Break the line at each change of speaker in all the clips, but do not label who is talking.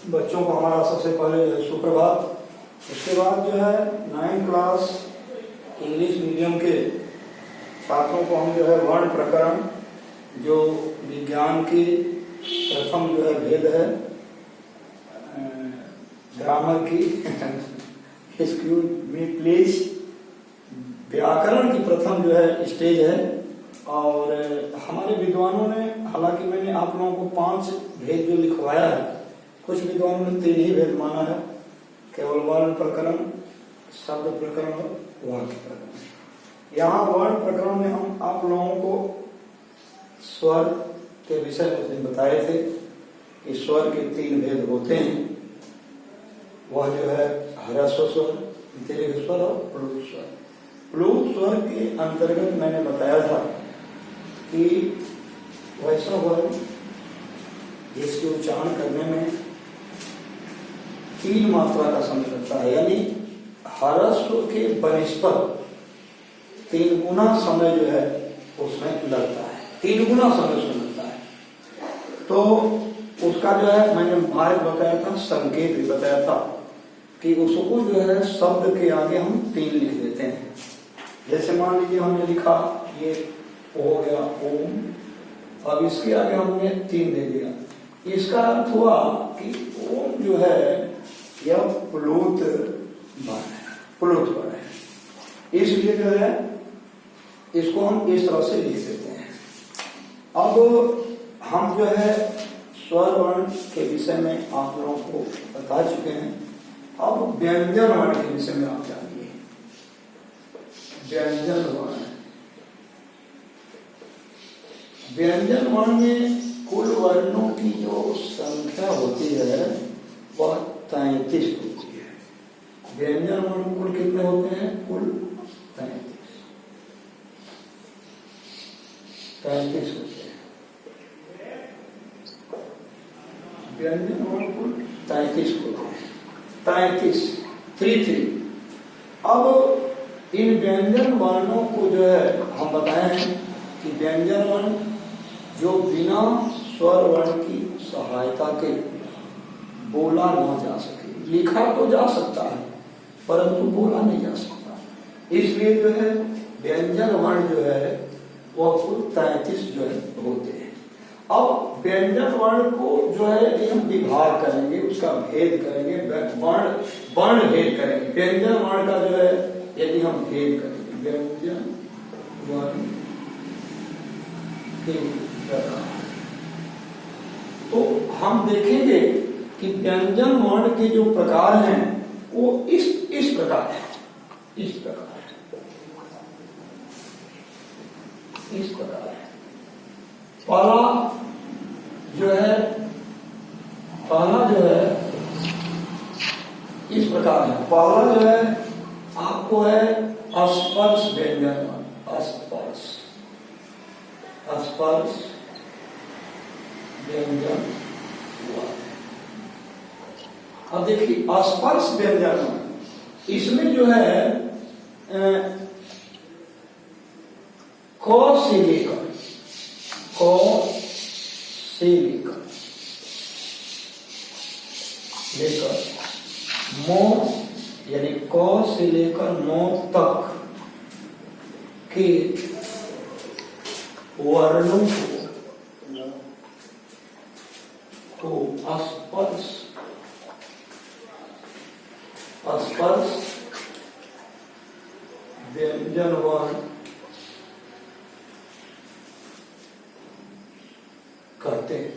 बच्चों को हमारा सबसे पहले सुप्रभात। उसके बाद जो है 9th क्लास इंग्लिश मीडियम के छात्रों को हम जो है वर्ण प्रकरण जो विज्ञान की प्रथम जो है भेद है ग्रामर की एक्सक्यूज मी प्लीज, व्याकरण की प्रथम जो है स्टेज है। और हमारे विद्वानों ने, हालांकि मैंने आप लोगों को 5 भेद जो लिखवाया है, कुछ विद्वानों ने 3 ही भेद माना है, केवल वर्ण प्रकरण, शब्द प्रकरण और वाक्य प्रकरण। यहाँ वर्ण प्रकरण में हम आप लोगों को स्वर के विषय में बताए थे कि स्वर के 3 भेद होते हैं। वह जो है ह्रस्व स्वर, दीर्घ स्वर और प्लुत स्वर। प्लुत स्वर के अंतर्गत मैंने बताया था कि वैसा वर्ण जिसके उच्चारण करने में 3 मात्रा का समय लगता है, यानी ह्रस्व के बनिस्पत 3 गुना समय जो है उसमें लगता है, 3 गुना समय उसमें लगता है। तो उसका जो है मैंने मार्ग बताया था, संकेत भी बताया था कि उसको जो है शब्द के आगे हम 3 लिख देते हैं। जैसे मान लीजिए हमने लिखा ये हो गया ओम, अब इसके आगे हमने 3 दे दिया। इसका अर्थ हुआ कि ओम जो है यह प्लुत वर्ण है, प्लुत वर्ण है, इसलिए जो है इसको हम इस तरह से लिख देते हैं। अब हम जो है स्वर वर्ण के विषय में आप लोगों को बता चुके हैं। अब व्यंजन वर्ण के विषय में आप जानिए। व्यंजन वर्ण, व्यंजन वर्ण में कुल वर्णों की जो संख्या होती है वह 33 होती है। व्यंजन वर्ण कुल कितने होते हैं? कुल 33 होते हैं। व्यंजन वर्ण कुल 33 होते हैं, 33। अब इन व्यंजन वर्णों को जो है हम बताए हैं कि व्यंजन वर्ण जो बिना स्वर वर्ण की सहायता के बोला न जा सके, लिखा तो जा सकता है परंतु बोला नहीं जा सकता, इसलिए जो है व्यंजन वर्ण जो है वह कुल 33 जो है होते हैं। अब व्यंजन वर्ण को जो है यदि हम विभाग करेंगे, उसका भेद करेंगे, वर्ण भेद करेंगे, व्यंजन वर्ण का जो है यदि हम भेद करेंगे, व्यंजन वर्ण के प्रकार, तो हम देखेंगे कि व्यंजन वर्ण के जो प्रकार हैं वो इस प्रकार है, इस प्रकार है। पहला जो है इस प्रकार है। पहला जो है आपको है स्पर्श व्यंजन वर्ण, स्पर्श व्यंजन वर्ण। अब देखिए स्पर्श व्यंजन वर्ण, इसमें जो है क से लेकर मो, यानी क से लेकर मो तक के वर्णों को स्पर्श व्यंजन वर्ण करते हैं।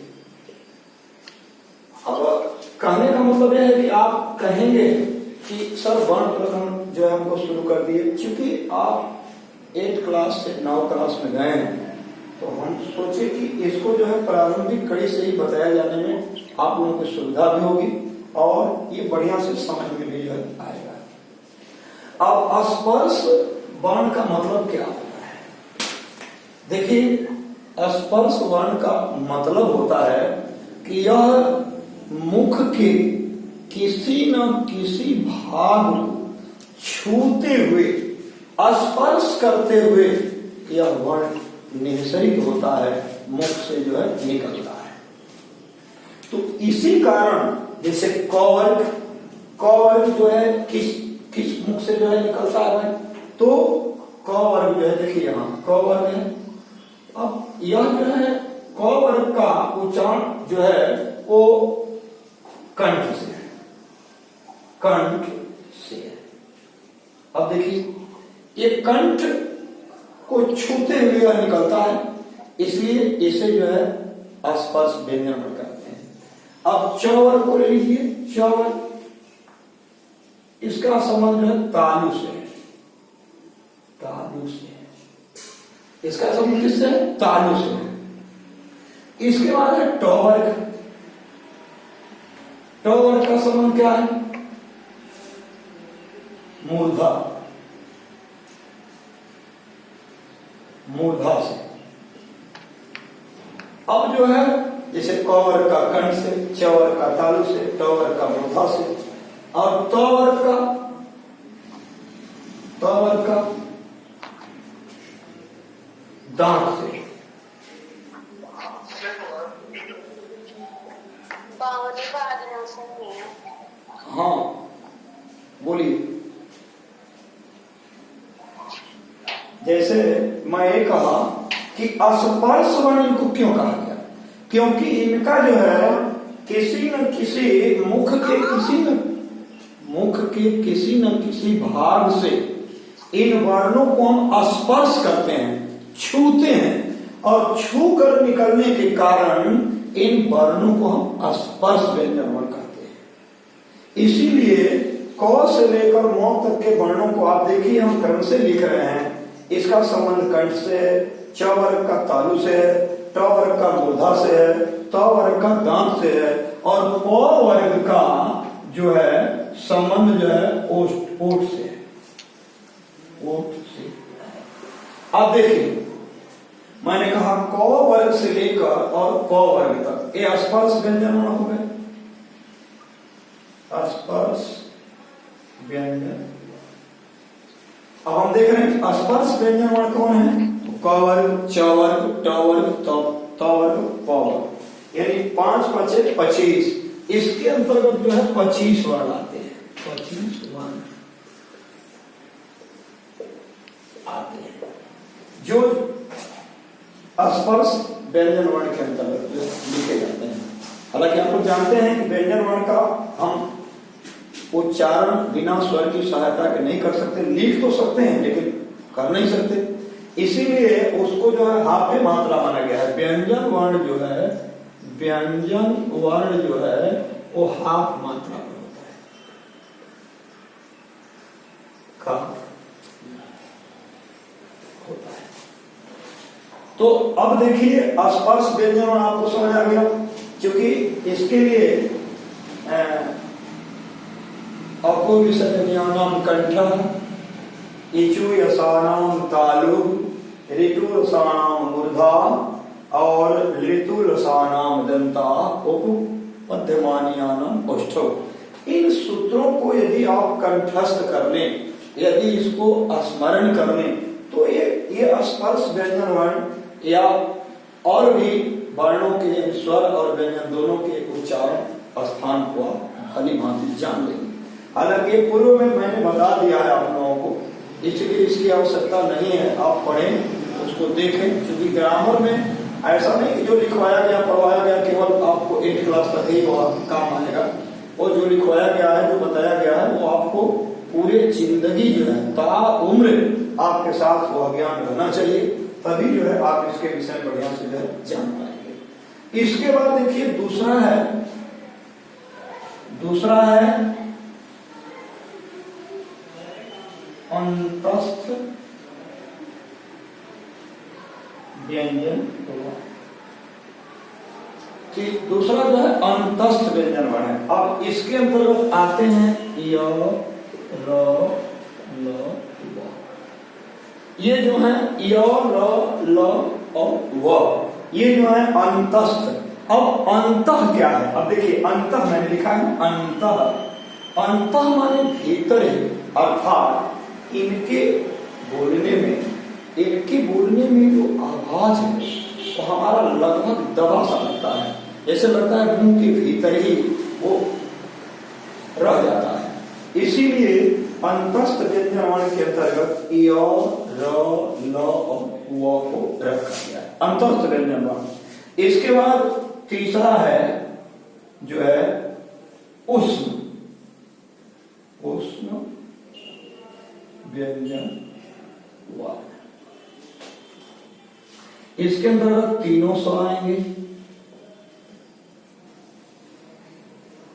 अब कहने का मतलब यह है कि आप कहेंगे कि सर वर्ण प्रकरण जो है हमको शुरू कर दिए, क्योंकि आप 8 क्लास से 9 क्लास में गए हैं, तो हम सोचे कि इसको जो है प्रारंभिक कड़ी से ही बताया जाने में आप लोगों की सुविधा भी होगी और ये बढ़िया से समझ में भी जो है आएगा। अब स्पर्श वर्ण का मतलब क्या होता है? देखिए स्पर्श वर्ण का मतलब होता है कि यह मुख के किसी न किसी भाग को छूते हुए, स्पर्श करते हुए यह वर्ण निःसरित होता है, मुख से जो है निकलता है। तो इसी कारण जैसे क वर्ग जो है किस मुख से जो है निकलता है भाई, तो क वर्ग जो है देखिए यहाँ क वर्ग है। अब यह जो है क वर्ग का उच्चारण जो है वो कंठ से है, कंठ से है। अब देखिए ये कंठ को छूते हुए यह निकलता है, इसलिए इसे जो है स्पर्श व्यंजन कहते हैं। अब च वर्ग को ले लीजिए, च वर्ग, इसका संबंध जो है तालु से है, तालु से है। इसका संबंध किससे है? तालु से है। इसके बाद है ट वर्ग। ट वर्ग का संबंध क्या है? मूर्धा, मूर्धा से। अब जो है जैसे क वर्ग का कंठ से, च वर्ग का तालु से, ट वर्ग का मूर्धा से, और त वर्ग का दांत से। हाँ बोलिए। जैसे मैं ये कहा कि स्पर्श वर्ण इनको क्यों कहा गया, क्योंकि इनका जो है किसी न किसी मुख के किसी न किसी भाग से इन वर्णों को हम स्पर्श करते हैं, छूते हैं, और छू कर निकलने के कारण इन वर्णों को हम स्पर्श व्यंजन वर्ण कहते हैं। इसीलिए क से लेकर म तक के वर्णों को आप देखिए हम क्रम से लिख रहे हैं। इसका संबंध कंठ से, च वर्ग का तालु से है, ट वर्ग का मूर्धा से है, त वर्ग का दांत से है, और प वर्ग का जो है संबंध जो है ओठ से है, ओठ से। अब देखिए मैंने कहा क वर्ग से लेकर और प वर्ग तक ये स्पर्श व्यंजन हो गए, स्पर्श व्यंजन। अब हम देख रहे हैं कि स्पर्श व्यंजन वर्ण कौन है? क वर्ग, च वर्ग, ट वर्ग, त वर्ग, प वर्ग, यानी 5 × 5 = 25। इसके अंतर्गत जो है 25 वर्ण आते हैं, 25 वर्ण आते हैं जो स्पर्श व्यंजन वर्ण के अंतर्गत लिखे जाते हैं। हालांकि आप लोग जानते हैं कि व्यंजन वर्ण का हम उच्चारण बिना स्वर की सहायता के नहीं कर सकते, लिख तो सकते हैं लेकिन कर नहीं सकते, इसीलिए उसको जो है हाफे मात्रा माना गया है। व्यंजन वर्ण जो है, व्यंजन वर्ण जो है वो हाफ मात्रा में होता है, का होता है। तो अब देखिए स्पर्श व्यंजन वर्ण आपको समझ आ गया, क्योंकि इसके लिए अपूर्वसंज्ञानाम कंठ, इचु यसानाम तालु, ऋतु रसानाम मूर्धा और ऋतु रसानाम दंता, उपपद्यमानियानाम ओष्ठौ। इन सूत्रों को यदि आप कंठस्थ कर लें, यदि इसको स्मरण कर लें, तो ये स्पर्श व्यंजन वर्ण या और भी वर्णों के स्वर और व्यंजन दोनों के उच्चारण स्थान को आप भली भांति जान लेंगे। हालांकि पूर्व में मैंने बता दिया है आप लोगों को, इसलिए इसकी आवश्यकता नहीं है, आप पढ़ें उसको देखें, क्योंकि ग्रामर में ऐसा नहीं कि जो लिखवाया गया पढ़वाया गया केवल आपको 8 क्लास तक ही काम आएगा। वो जो लिखवाया गया है, जो बताया गया है, वो आपको पूरे जिंदगी जो है ता उम्र आपके साथ वो ज्ञान रहना चाहिए, तभी जो है आप इसके विषय बढ़िया से जो है जान पाएंगे। इसके बाद देखिए दूसरा है अंतस्थ व्यंजन वर्ण। दूसरा जो है अंतस्थ व्यंजन वर्ण है। अब इसके अंतर्गत आते हैं य, र, ल, व। ये जो है य, र, ल और व, ये जो है अंतस्थ। अब अंतः क्या है? अब देखिए अंतः मैंने लिखा है अंतः, अंतः माने भीतर है, अर्थात इनके बोलने में जो आवाज है वो हमारा लगभग दबा सा लगता है, जैसे लगता है मुंह के भीतर ही वो रह जाता है। इसीलिए अंतस्थ व्यंजन वर्ण के अंतर्गत य, र, ल और व को रखा गया है, अंतस्थ व्यंजन वर्ण। इसके बाद तीसरा है जो है उष्म, उष्म व्यंजन वर्ण। इसके अंतर्गत तीनों स आएंगे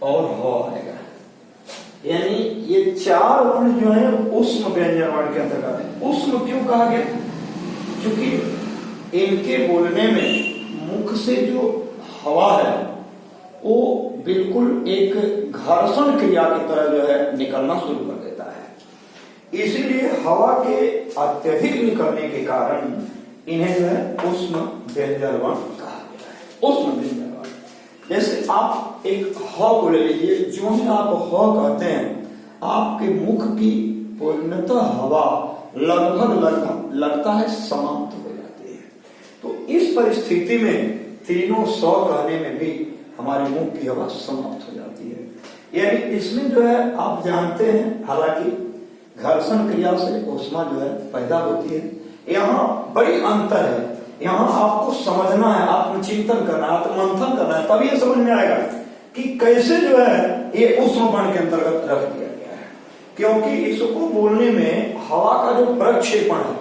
और ह आएगा, यानी ये चार वर्ण जो है उष्म व्यंजन वर्ण के अंतर्गत है। उष्म क्यों कहा गया? क्योंकि इनके बोलने में मुख से जो हवा है वो बिल्कुल एक घर्षण क्रिया की तरह जो है निकलना शुरू कर देता है। इसीलिए हवा के अत्यधिक निकलने के कारण इन्हें जो है उष्म व्यंजन वर्ण कहा गया है। उष्म व्यंजन वर्ण जैसे आप एक ह को ले लीजिए, जो ही आप ह कहते हैं आपके मुख की पूर्णतः हवा लगभग लगता है समाप्त हो जाती है। तो इस परिस्थिति में तीनों स कहने में भी हमारे मुख की हवा समाप्त हो जाती है। यानी इसमें जो है आप जानते हैं, हालांकि घर्षण क्रिया से ऊष्मा जो है पैदा होती है, यहाँ बड़ी अंतर है। यहाँ आपको समझना है, आत्मचिंतन करना है, आत्ममंथन करना है, तभी ये समझ में आएगा कि कैसे जो है ये उष्म वर्ण के अंतर्गत रख दिया गया है। क्योंकि इसको बोलने में हवा का जो प्रक्षेपण है,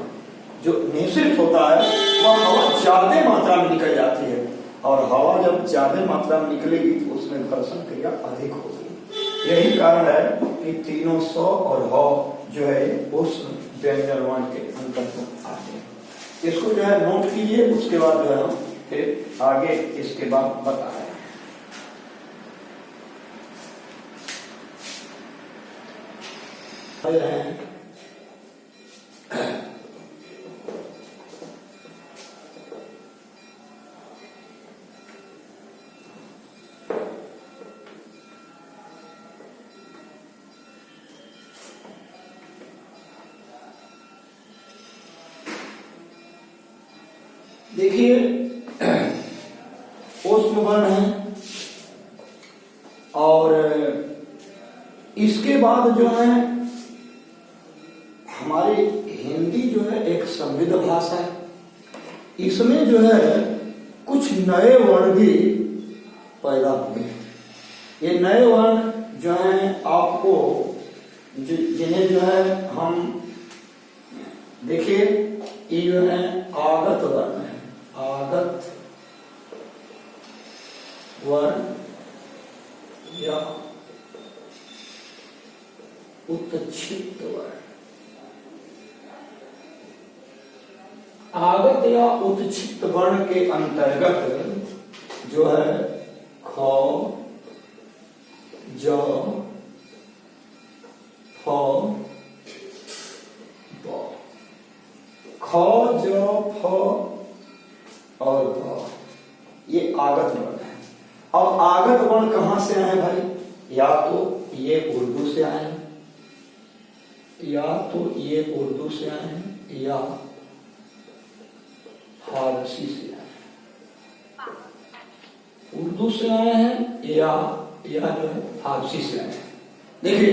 जो निःसृत होता है, वह हवा ज्यादा मात्रा में निकल जाती है, और हवा जब ज्यादा मात्रा में निकलेगी तो उसमें घर्षण क्रिया अधिक होगी। यही कारण है कि तीनों स और ह जो है उष्म व्यंजन वर्ण के अंतर्गत आते हैं। इसको जो है नोट कीजिए, उसके बाद जो है हम फिर आगे इसके बाद बता रहे हैं। देखिए उष्म वर्ण है, और इसके बाद जो है हमारी हिंदी जो है एक समृद्ध भाषा है। इसमें जो है कुछ नए वर्ण भी पैदा हुए हैं। ये नए वर्ण जो है आपको जिन्हें जो है हम देखिए, ये जो है आगत वर्ण है, आगत वर्ण या उत्क्षिप्त वर्ण। आगत या उत्क्षिप्त वर्ण के अंतर्गत जो है ख, ज, फ, ब, ख, ज, फ और ब, ये आगत वर्ण है। अब आगत वर्ण कहां से आए भाई? या तो ये उर्दू से आए, या तो ये उर्दू से आए हैं, या फारसी से आए। उर्दू से आए हैं या जो है फारसी से आए हैं। देखिए,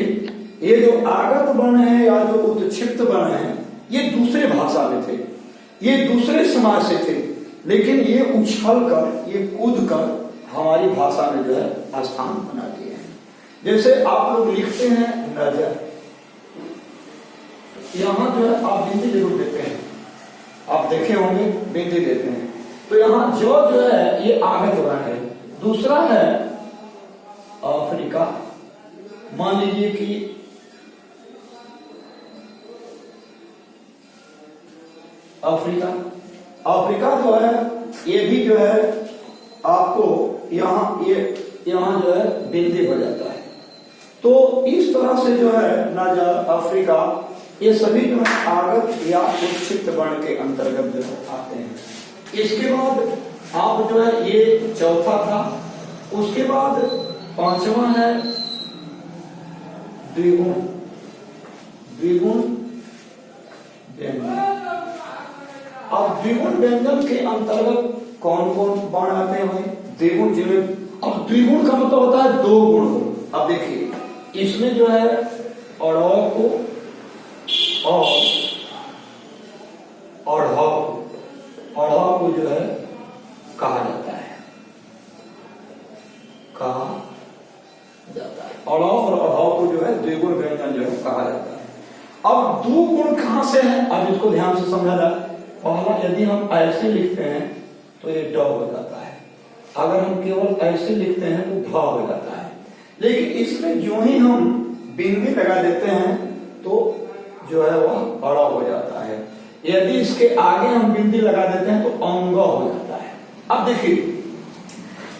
ये जो आगत वर्ण है या जो उत्क्षिप्त वर्ण है, ये दूसरे भाषा में थे, ये दूसरे समाज से थे, लेकिन ये उछल कर, ये कूद कर हमारी भाषा में जो है स्थान बना दिए हैं। जैसे आप लोग लिखते हैं नजर, यहां जो है आप बिंदी जरूर देते हैं, आप देखे होंगे बिंदी देते हैं, तो यहां जो है ये आगत वर्ण है। दूसरा है अफ्रीका। मान लीजिए कि अफ्रीका जो है, ये भी जो है आपको यहाँ जो है बिंदी हो जाता है। तो इस तरह से जो है नजर, अफ्रीका, ये सभी जो है आगत या उत्क्षिप्त वर्ण के अंतर्गत जो है आते हैं। इसके बाद आप जो है ये चौथा था। उसके बाद पांचवा है द्विगुण, द्विगुण व्यंजन। अब द्विगुण व्यंजन के अंतर्गत कौन कौन वर्ण आते हैं भाई? द्विगुण जिनमें, अब द्विगुण का मतलब होता है दो गुण हो। अब देखिए इसमें जो है अड़ौ को और अढ़ौ को जो है कहा जाता है, अड़ौ और अढ़ौ को जो है द्विगुण व्यंजन जो है कहा जाता है। अब दो गुण कहां से है, अब इसको ध्यान से समझा जाए। पहला, यदि हम ऐसे लिखते हैं तो ये ड हो जाता है, अगर हम केवल ऐसे लिखते हैं तो ध हो जाता है। लेकिन इसमें जो ही हम बिंदी लगा देते हैं तो जो है वह अड़ा हो जाता है। यदि इसके आगे हम बिंदी लगा देते हैं तो अंग हो जाता है। अब देखिए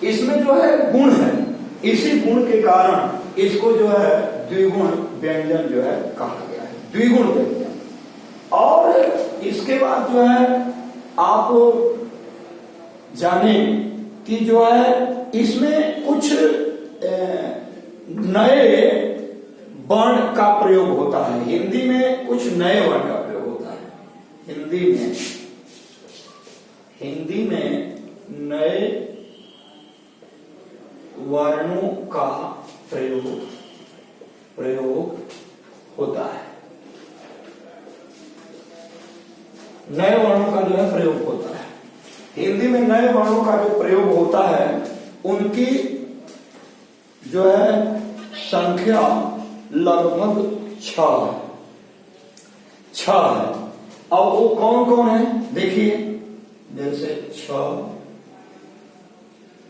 इसमें जो है गुण है, इसी गुण के कारण इसको जो है द्विगुण व्यंजन जो है कहा गया है, द्विगुण व्यंजन। और इसके बाद जो है आप जाने कि जो है इसमें कुछ नए वर्ण का प्रयोग होता है। हिंदी में कुछ नए वर्ण का प्रयोग होता है। हिंदी में नए वर्णों का प्रयोग होता है। नए वर्णों का जो है प्रयोग होता है। हिंदी में नए वर्णों का जो प्रयोग होता है उनकी जो है संख्या लगभग 6 है। अब वो कौन कौन है देखिए, जैसे छ,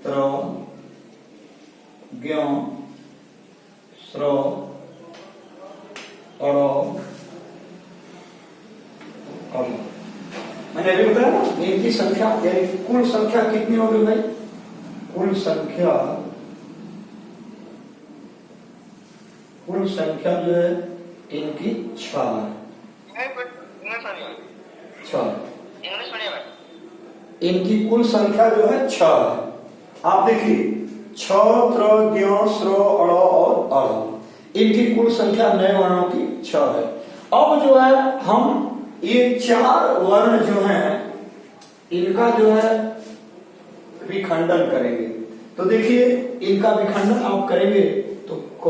त्र, ज्ञ, स्र, अड़, मैंने अभी बताया ना इनकी संख्या, यानी कुल संख्या कितनी होगी भाई? कुल संख्या जो है इनकी 6 इनकी कुल संख्या जो है 6 है। आप देखिए छ, त्र, ज्ञ, स्र, अड़ और अड़, इनकी कुल संख्या नए वर्णों की 6 है। अब जो है हम ये 4 वर्ण जो हैं इनका जो है विखंडन करेंगे। तो देखिए इनका विखंडन आप करेंगे तो क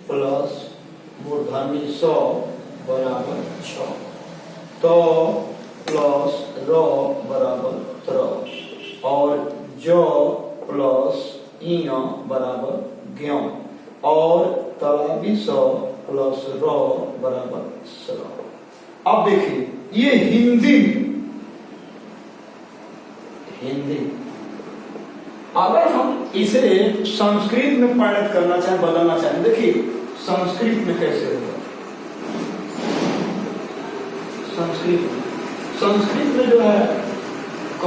प्लस मूर्धनी स बराबर 6, तो प्लस र बराबर त्र, और ज प्लस इ बराबर ज्ञ, और तलाबी स प्लस र बराबर स्र। अब देखिए ये हिंदी अगर हम इसे संस्कृत में परिणत करना चाहें, बदलना चाहें, देखिए संस्कृत में कैसे होगा। संस्कृत में जो है क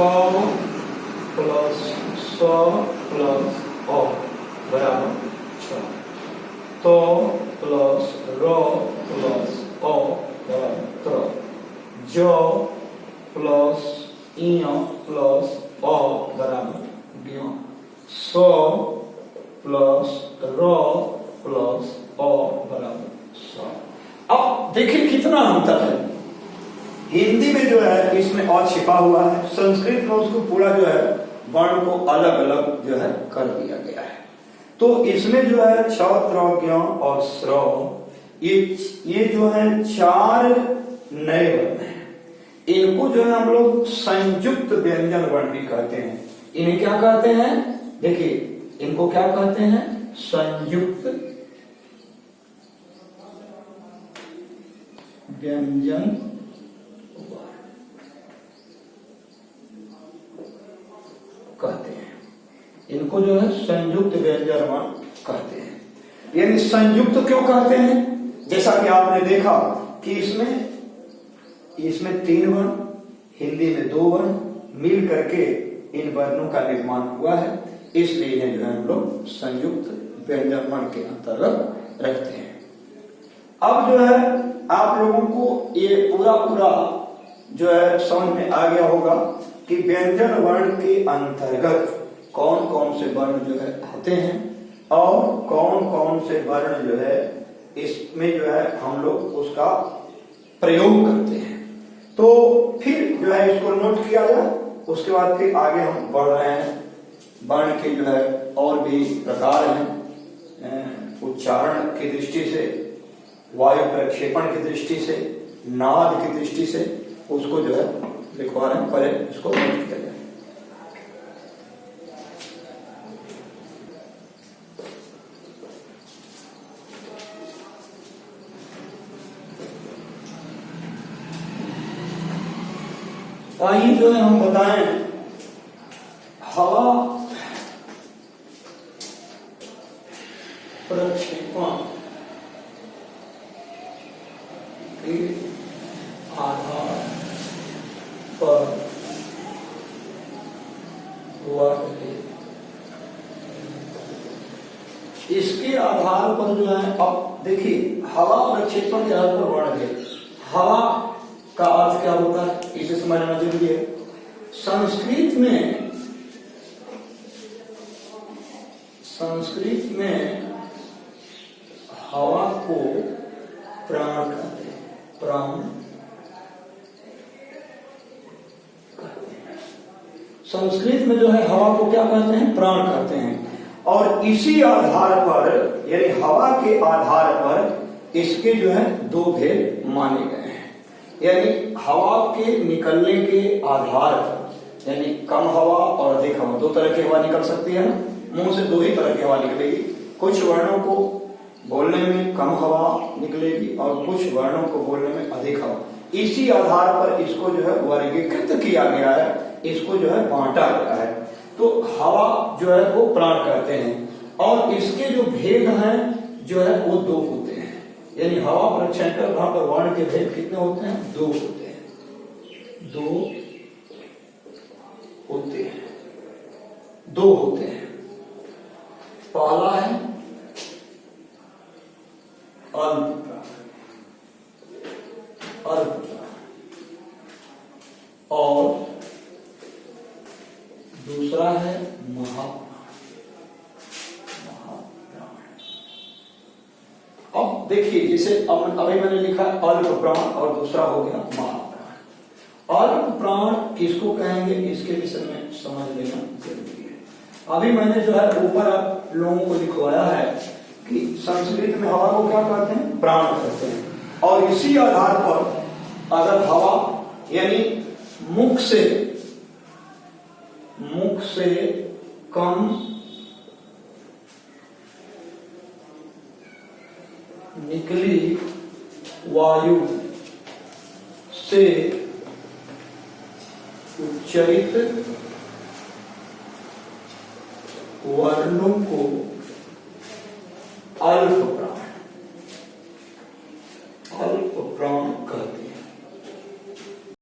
प्लस स प्लस अ बराबर 6, तो प्लस र प्लस अ बराबर त्र, ज प्लस इ प्लस अ बराबर ज्ञ, स प्लस र प्लस अ बराबर स। अब देखिए कितना अंतर है। हिंदी में जो है इसमें अ छिपा हुआ है, संस्कृत में उसको पूरा जो है वर्ण को अलग अलग जो है कर दिया गया है। तो इसमें जो है छ, त्र, ज्ञ और स्र, ये जो है 4 नए वर्ण हैं। इनको जो है हम लोग संयुक्त व्यंजन वर्ण भी कहते हैं। इन्हें क्या कहते हैं? देखिए इनको क्या कहते हैं? संयुक्त व्यंजन कहते हैं। इनको जो है संयुक्त व्यंजन वर्ण कहते हैं। यानी संयुक्त क्यों कहते हैं? जैसा कि आपने देखा कि इसमें 3 वर्ण, हिंदी में 2 वर्ण मिल करके इन वर्णों का निर्माण हुआ है, इसलिए इन्हें जो है हम लोग संयुक्त व्यंजन वर्ण के अंतर्गत रखते हैं। अब जो है आप लोगों को ये पूरा जो है समझ में आ गया होगा कि व्यंजन वर्ण के अंतर्गत कौन कौन से वर्ण जो है आते हैं और कौन कौन से वर्ण जो है इसमें जो है हम लोग उसका प्रयोग करते हैं। तो फिर जो है इसको नोट किया जाए, उसके बाद फिर आगे हम बढ़ रहे हैं। वर्ण के जो है और भी प्रकार हैं, उच्चारण की दृष्टि से, वायु प्रक्षेपण की दृष्टि से, नाद की दृष्टि से, उसको जो है लिखवा रहे हैं, पहले इसको नोट किया जाए। आइए जो है हम बताएं, हवा प्रक्षेपण के आधार पर वर्णित, इसके आधार पर जो है, अब देखिए हवा प्रक्षेपण के आधार पर वर्णित, हवा का अर्थ क्या होता है इसे समझना जरूरी है। संस्कृत में हवा को प्राण कहते हैं, प्राण कहते हैं। संस्कृत में जो है हवा को क्या कहते हैं, प्राण कहते हैं। और इसी आधार पर, यानी हवा के आधार पर इसके जो है दो भेद माने गए हैं। यानी हवा के निकलने के आधार पर, यानी कम हवा और अधिक हवा, दो तरह की हवा निकल सकती है ना, मुंह से दो ही तरह की हवा निकलेगी। कुछ वर्णों को बोलने में कम हवा निकलेगी और कुछ वर्णों को बोलने में अधिक हवा। इसी आधार पर इसको जो है वर्गीकृत किया गया है, इसको जो है बांटा गया है। तो हवा जो है वो प्राण कहते हैं, और इसके जो भेद हैं जो है वो दो होते हैं। यानी हवा प्रक्षेपण वहां पर वर्ण के भेद कितने होते हैं, दो होते हैं, दो होते हैं। पहला है अल्प प्राण, और दूसरा है महाप्राण। अब देखिए, जैसे अभी मैंने लिखा अल्प प्राण और दूसरा हो गया महाप्राण। अल्प प्राण किसको कहेंगे, इसके विषय में समझ लेना जरूरी है। अभी मैंने जो है ऊपर आप लोगों को लिखवाया है कि संस्कृत में हवा को क्या कहते हैं, प्राण कहते हैं। और इसी आधार पर अगर हवा यानी मुख से कम निकली वायु से उच्चरित वर्णों को अल्प प्राण,